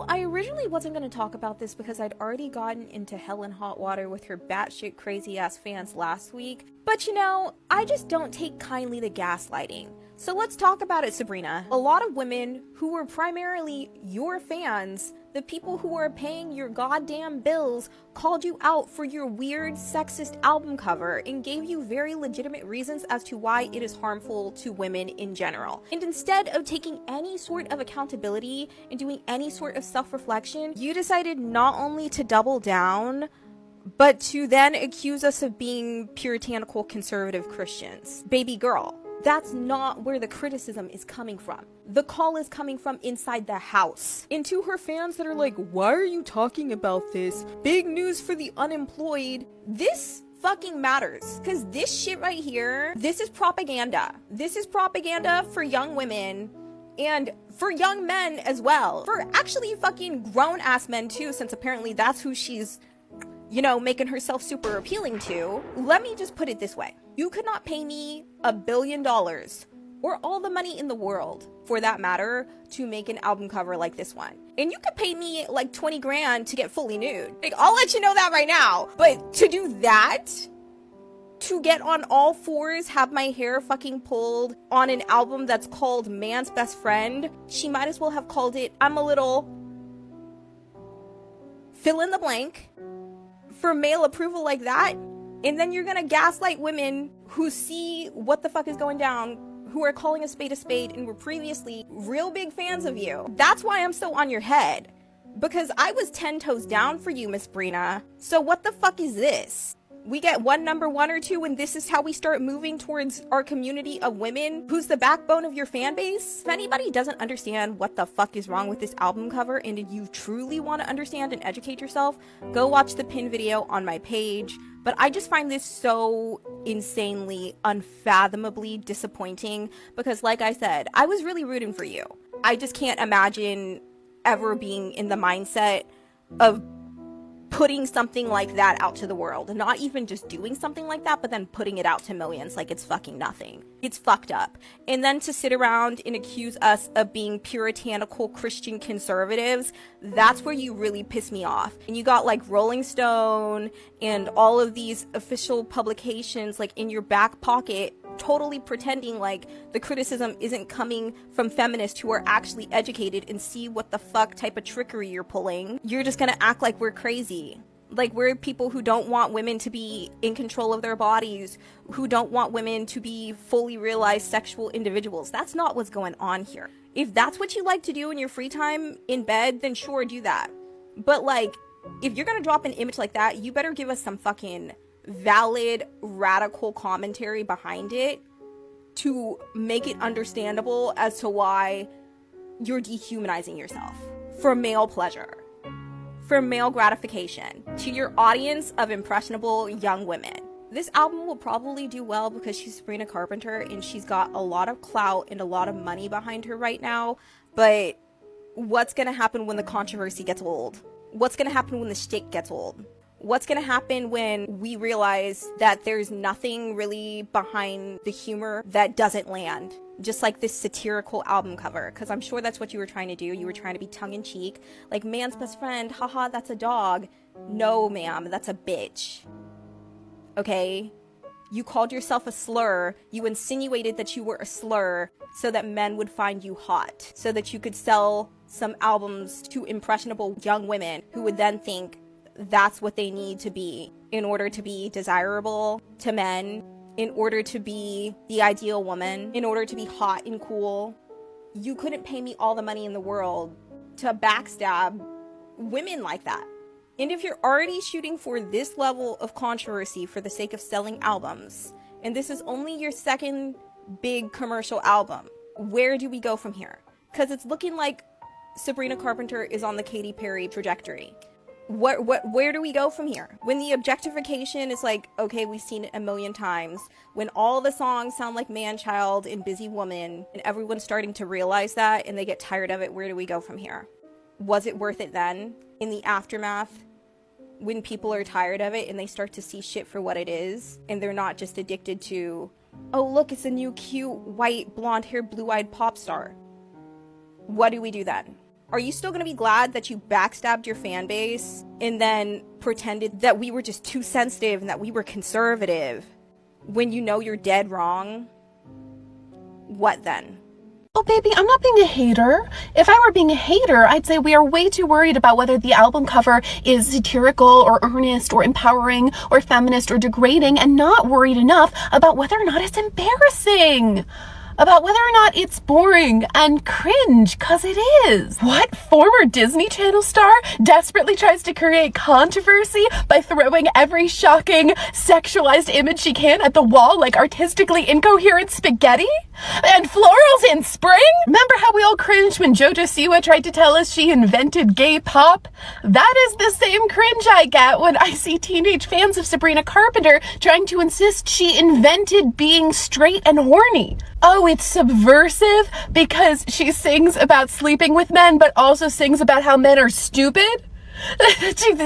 I originally wasn't going to talk about this because I'd already gotten into hell and hot water with her batshit crazy ass fans last week, but I just don't take kindly to gaslighting. So let's talk about it, Sabrina. A lot of women who were primarily your fans, the people who are paying your goddamn bills, called you out for your weird sexist album cover and gave you very legitimate reasons as to why it is harmful to women in general. And instead of taking any sort of accountability and doing any sort of self-reflection, you decided not only to double down, but to then accuse us of being puritanical conservative Christians. Baby girl, that's not where the criticism is coming from. The call is coming from inside the house. And to her fans that are like, why are you talking about this? Big news for the unemployed. This fucking matters. Because this shit right here, this is propaganda. This is propaganda for young women and for young men as well. For actually fucking grown-ass men too, since apparently that's who she's making herself super appealing to. Let me just put it this way. You could not pay me $1 billion or all the money in the world, for that matter, to make an album cover like this one. And you could pay me like 20 grand to get fully nude. Like, I'll let you know that right now. But to do that, to get on all fours, have my hair fucking pulled on an album that's called Man's Best Friend, she might as well have called it I'm a Little fill in the blank. For male approval like that, and then you're gonna gaslight women who see what the fuck is going down, who are calling a spade, and were previously real big fans of you. That's why I'm so on your head, because I was 10 toes down for you, Miss Brina. So what the fuck is this? We get number one or two, and this is how we start moving towards our community of women who's the backbone of your fan base? If anybody doesn't understand what the fuck is wrong with this album cover, and if you truly want to understand and educate yourself, go watch the pin video on my page. But I just find this so insanely, unfathomably disappointing because, like I said, I was really rooting for you. I just can't imagine ever being in the mindset of putting something like that out to the world. Not even just doing something like that, but then putting it out to millions like it's fucking nothing. It's fucked up. And then to sit around and accuse us of being puritanical Christian conservatives, that's where you really piss me off. And you got like Rolling Stone and all of these official publications like in your back pocket, totally pretending like the criticism isn't coming from feminists who are actually educated and see what the fuck type of trickery you're pulling. You're just gonna act like we're crazy. Like we're people who don't want women to be in control of their bodies, who don't want women to be fully realized sexual individuals. That's not what's going on here. If that's what you like to do in your free time in bed, then sure, do that. But like, if you're gonna drop an image like that, you better give us some fucking valid, radical commentary behind it to make it understandable as to why you're dehumanizing yourself for male pleasure, for male gratification, to your audience of impressionable young women. This album will probably do well because she's Sabrina Carpenter and she's got a lot of clout and a lot of money behind her right now, but what's gonna happen when the controversy gets old? What's gonna happen when the shtick gets old? What's gonna happen when we realize that there's nothing really behind the humor that doesn't land? Just like this satirical album cover, because I'm sure that's what you were trying to do. You were trying to be tongue-in-cheek, like Man's Best Friend, haha, that's a dog. No, ma'am, that's a bitch. Okay? You called yourself a slur. You insinuated that you were a slur so that men would find you hot, so that you could sell some albums to impressionable young women who would then think that's what they need to be in order to be desirable to men, in order to be the ideal woman, in order to be hot and cool. You couldn't pay me all the money in the world to backstab women like that. And if you're already shooting for this level of controversy for the sake of selling albums, and this is only your second big commercial album, where do we go from here? Because it's looking like Sabrina Carpenter is on the Katy Perry trajectory. Where do we go from here? When the objectification is like, okay, we've seen it a million times. When all the songs sound like Man Child and Busy Woman, and everyone's starting to realize that and they get tired of it, where do we go from here? Was it worth it then? In the aftermath, when people are tired of it and they start to see shit for what it is, and they're not just addicted to, oh look, it's a new cute, white, blonde-haired, blue-eyed pop star. What do we do then? Are you still gonna be glad that you backstabbed your fan base and then pretended that we were just too sensitive and that we were conservative when you know you're dead wrong? What then? Oh, baby, I'm not being a hater. If I were being a hater, I'd say we are way too worried about whether the album cover is satirical or earnest or empowering or feminist or degrading, and not worried enough about whether or not it's embarrassing. About whether or not it's boring and cringe, cause it is. What former Disney Channel star desperately tries to create controversy by throwing every shocking sexualized image she can at the wall like artistically incoherent spaghetti? And florals in spring? Remember how we all cringed when JoJo Siwa tried to tell us she invented gay pop? That is the same cringe I get when I see teenage fans of Sabrina Carpenter trying to insist she invented being straight and horny. Oh, it's subversive because she sings about sleeping with men, but also sings about how men are stupid?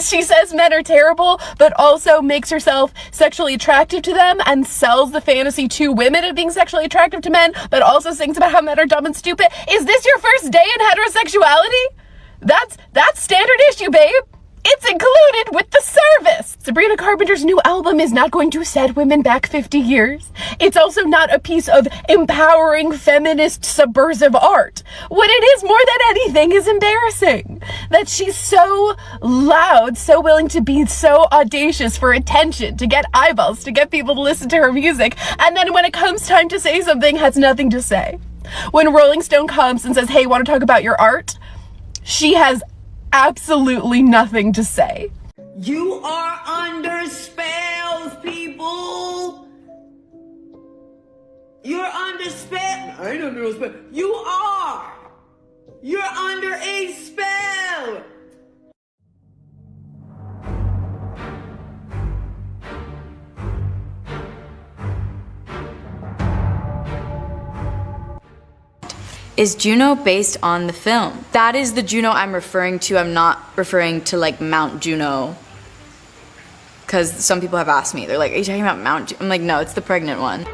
She says men are terrible, but also makes herself sexually attractive to them and sells the fantasy to women of being sexually attractive to men, but also sings about how men are dumb and stupid. Is this your first day in heterosexuality? That's standard issue, babe. It's included with the service. Sabrina Carpenter's new album is not going to set women back 50 years. It's also not a piece of empowering feminist subversive art. What it is more than anything is embarrassing. That she's so loud, so willing to be so audacious for attention, to get eyeballs, to get people to listen to her music, and then when it comes time to say something, has nothing to say. When Rolling Stone comes and says, hey, want to talk about your art? She has absolutely nothing to say. You are under spells, people. You're under spell. I ain't under no spell. You are. You're under a spell. Is Juno based on the film? That is the Juno I'm referring to. I'm not referring to like Mount Juno. Because some people have asked me, they're like, are you talking about Mount Juno? I'm like, no, it's the pregnant one.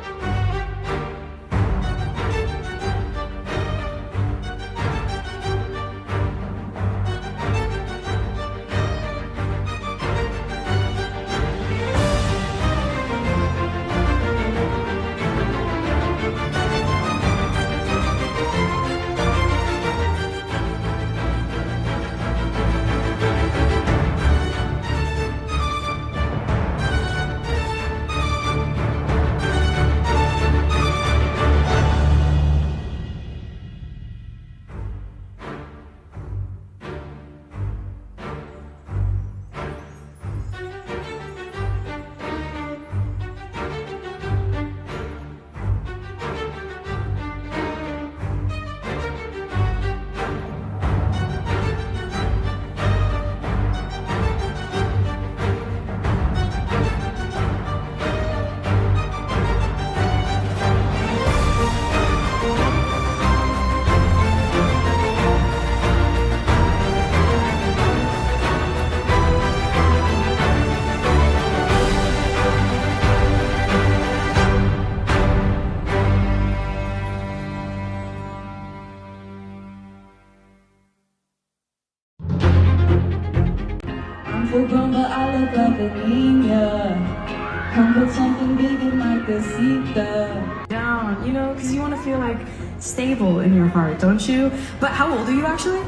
Full grown, but I look like a ninja. Come put something big in my casita. Down, you know, because you want to feel like stable in your heart, don't you? But how old are you actually?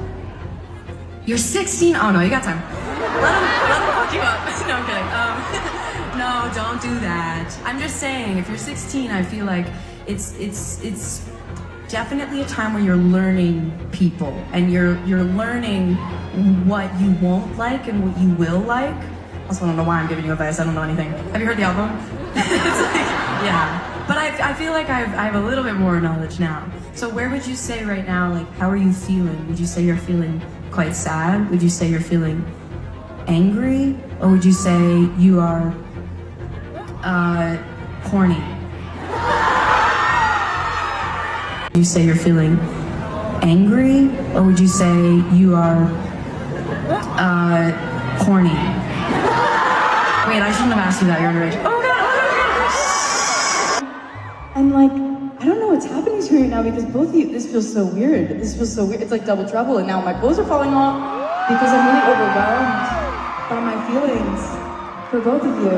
You're 16? Oh no, you got time. Let him fuck you up. No, I'm kidding. No, don't do that. I'm just saying, if you're 16, I feel like it's definitely a time where you're learning people and you're learning what you won't like and what you will like. Also, I don't know why I'm giving you advice. I don't know anything. Have you heard the album? It's like, yeah. But I feel like I have a little bit more knowledge now. So where would you say right now, like, how are you feeling? Would you say you're feeling quite sad? Would you say you're feeling angry? Or would you say you are horny? Would you say you're feeling angry? Or would you say you are horny? Wait, I shouldn't have asked you that. You're underage. Oh god! I'm like, I don't know what's happening to me right now because both of you, this feels so weird. This feels so weird. It's like double trouble, and now my clothes are falling off because I'm really overwhelmed by my feelings for both of you.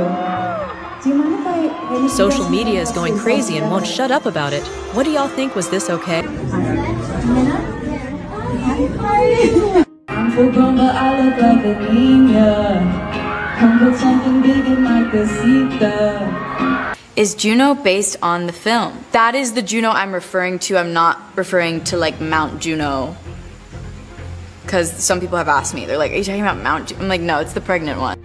Do you mind if I... Social media is going crazy and won't shut up about it. What do y'all think? Was this okay? I'm full grown, but I look like a niña. Come put something big in my casita. Is Juno based on the film? That is the Juno I'm referring to. I'm not referring to like Mount Juno. Because some people have asked me, they're like, are you talking about Mount Juno? I'm like, no, it's the pregnant one.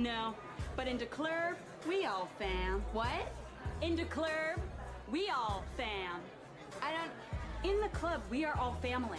No, but in the club, we all fam. What? In the club, we all fam. I don't... In the club, we are all family.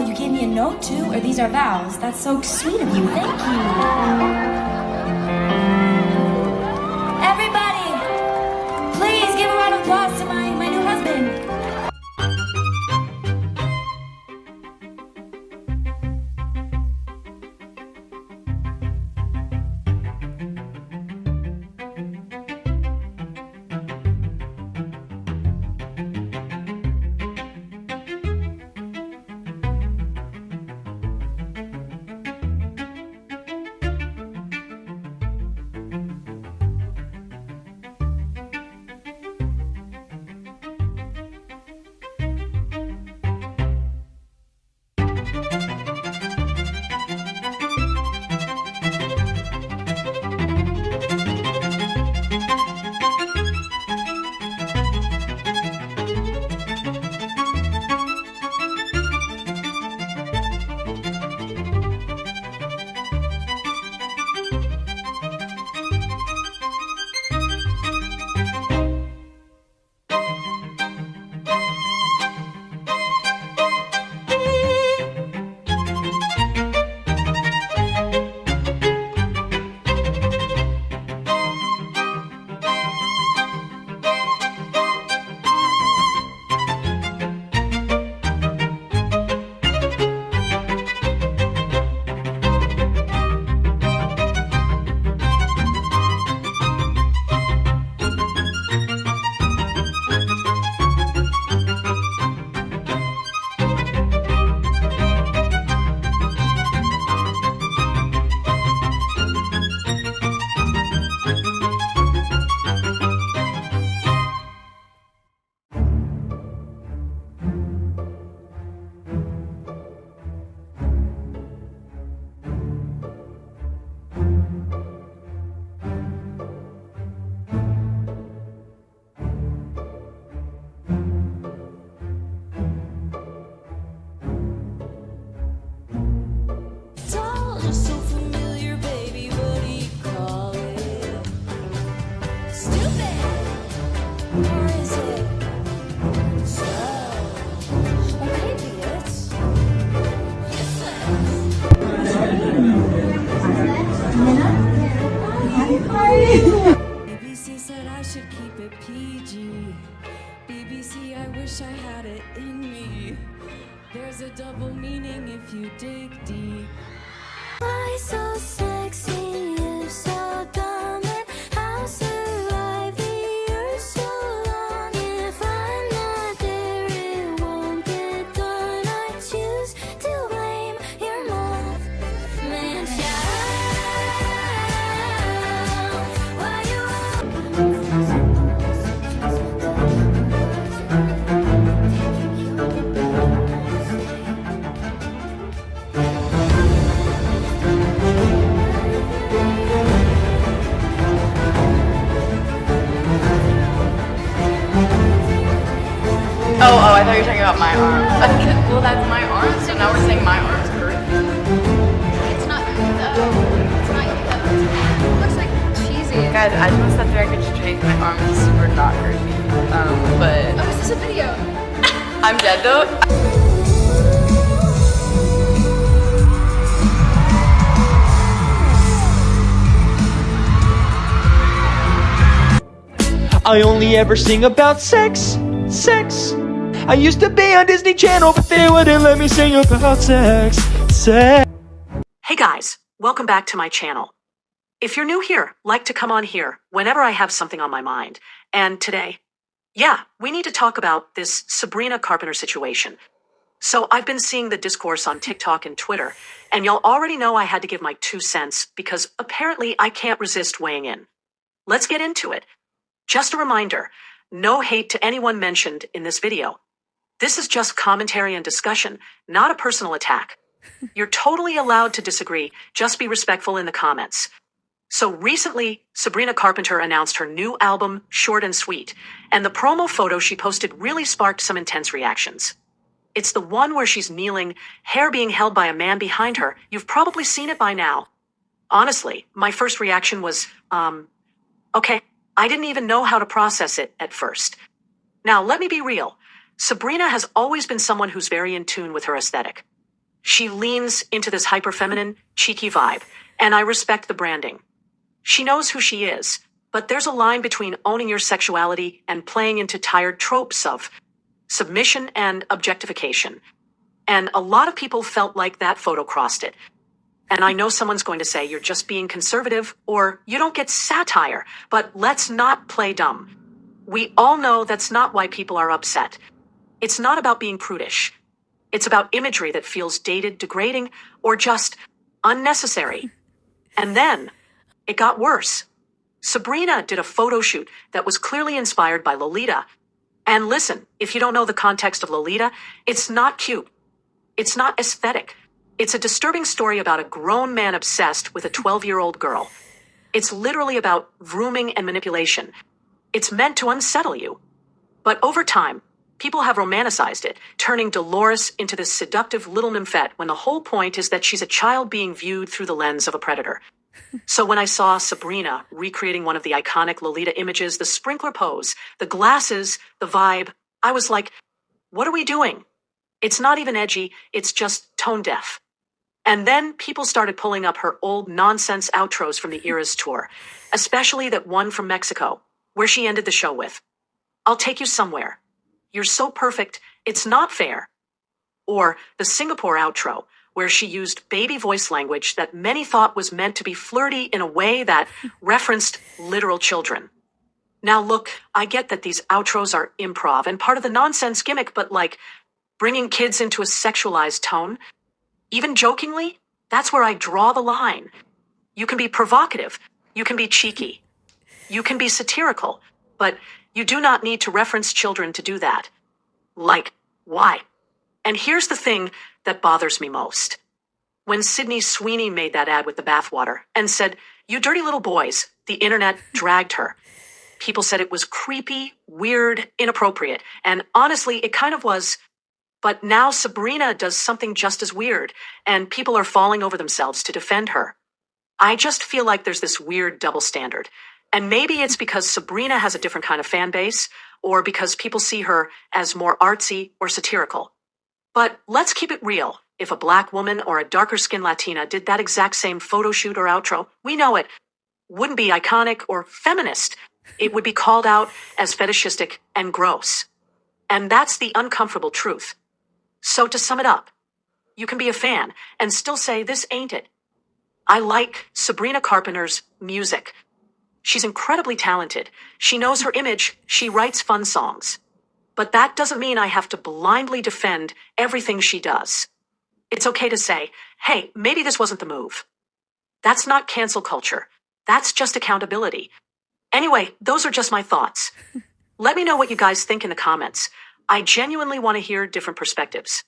You gave me a note too? Or these are vows? That's so sweet of you. Thank you. Everybody, please give a round of applause to my new husband. BBC said I should keep it PG. BBC, I wish I had it in me. There's a double meaning if you dig deep. Why so sexy, you so dumb, and how survive the earth so long? If I'm not there, it won't get done. I choose to blame your mom. Oh, I thought you were talking about my arm. Well, that's my arm, so now we're saying my arm's curvy. It's not you though. It's not you though. It looks like cheesy. Guys, I just want to set the record straight. My arm is super not curvy. But... Oh, is this a video? I'm dead though. I only ever sing about sex. I used to be on Disney Channel, but they wouldn't let me sing about sex. Hey guys, welcome back to my channel. If you're new here, like to come on here whenever I have something on my mind. And today, we need to talk about this Sabrina Carpenter situation. So I've been seeing the discourse on TikTok and Twitter, and y'all already know I had to give my 2 cents because apparently I can't resist weighing in. Let's get into it. Just a reminder, no hate to anyone mentioned in this video. This is just commentary and discussion, not a personal attack. You're totally allowed to disagree, just be respectful in the comments. So recently, Sabrina Carpenter announced her new album, Short and Sweet, and the promo photo she posted really sparked some intense reactions. It's the one where she's kneeling, hair being held by a man behind her. You've probably seen it by now. Honestly, my first reaction was, okay. I didn't even know how to process it at first. Now, let me be real. Sabrina has always been someone who's very in tune with her aesthetic. She leans into this hyper-feminine, cheeky vibe, and I respect the branding. She knows who she is, but there's a line between owning your sexuality and playing into tired tropes of submission and objectification. And a lot of people felt like that photo crossed it. And I know someone's going to say you're just being conservative or you don't get satire, but let's not play dumb. We all know that's not why people are upset. It's not about being prudish. It's about imagery that feels dated, degrading, or just unnecessary. And then it got worse. Sabrina did a photo shoot that was clearly inspired by Lolita. And listen, if you don't know the context of Lolita, it's not cute. It's not aesthetic. It's a disturbing story about a grown man obsessed with a 12-year-old girl. It's literally about grooming and manipulation. It's meant to unsettle you. But over time, people have romanticized it, turning Dolores into this seductive little nymphette when the whole point is that she's a child being viewed through the lens of a predator. So when I saw Sabrina recreating one of the iconic Lolita images, the sprinkler pose, the glasses, the vibe, I was like, what are we doing? It's not even edgy, it's just tone deaf. And then people started pulling up her old nonsense outros from the Eras tour, especially that one from Mexico, where she ended the show with, "I'll take you somewhere. You're so perfect, it's not fair." Or the Singapore outro, where she used baby voice language that many thought was meant to be flirty in a way that referenced literal children. Now look, I get that these outros are improv and part of the nonsense gimmick, but like, bringing kids into a sexualized tone, even jokingly, that's where I draw the line. You can be provocative, you can be cheeky, you can be satirical, but you do not need to reference children to do that. Like, why? And here's the thing that bothers me most. When Sydney Sweeney made that ad with the bathwater and said, "You dirty little boys," the internet dragged her. People said it was creepy, weird, inappropriate, and honestly, it kind of was. But now Sabrina does something just as weird, and people are falling over themselves to defend her. I just feel like there's this weird double standard. And maybe it's because Sabrina has a different kind of fan base, or because people see her as more artsy or satirical. But let's keep it real. If a black woman or a darker-skinned Latina did that exact same photo shoot or outro, we know it wouldn't be iconic or feminist. It would be called out as fetishistic and gross. And that's the uncomfortable truth. So to sum it up, you can be a fan and still say this ain't it. I like Sabrina Carpenter's music. She's incredibly talented. She knows her image. She writes fun songs. But that doesn't mean I have to blindly defend everything she does. It's okay to say, hey, maybe this wasn't the move. That's not cancel culture. That's just accountability. Anyway, those are just my thoughts. Let me know what you guys think in the comments. I genuinely want to hear different perspectives.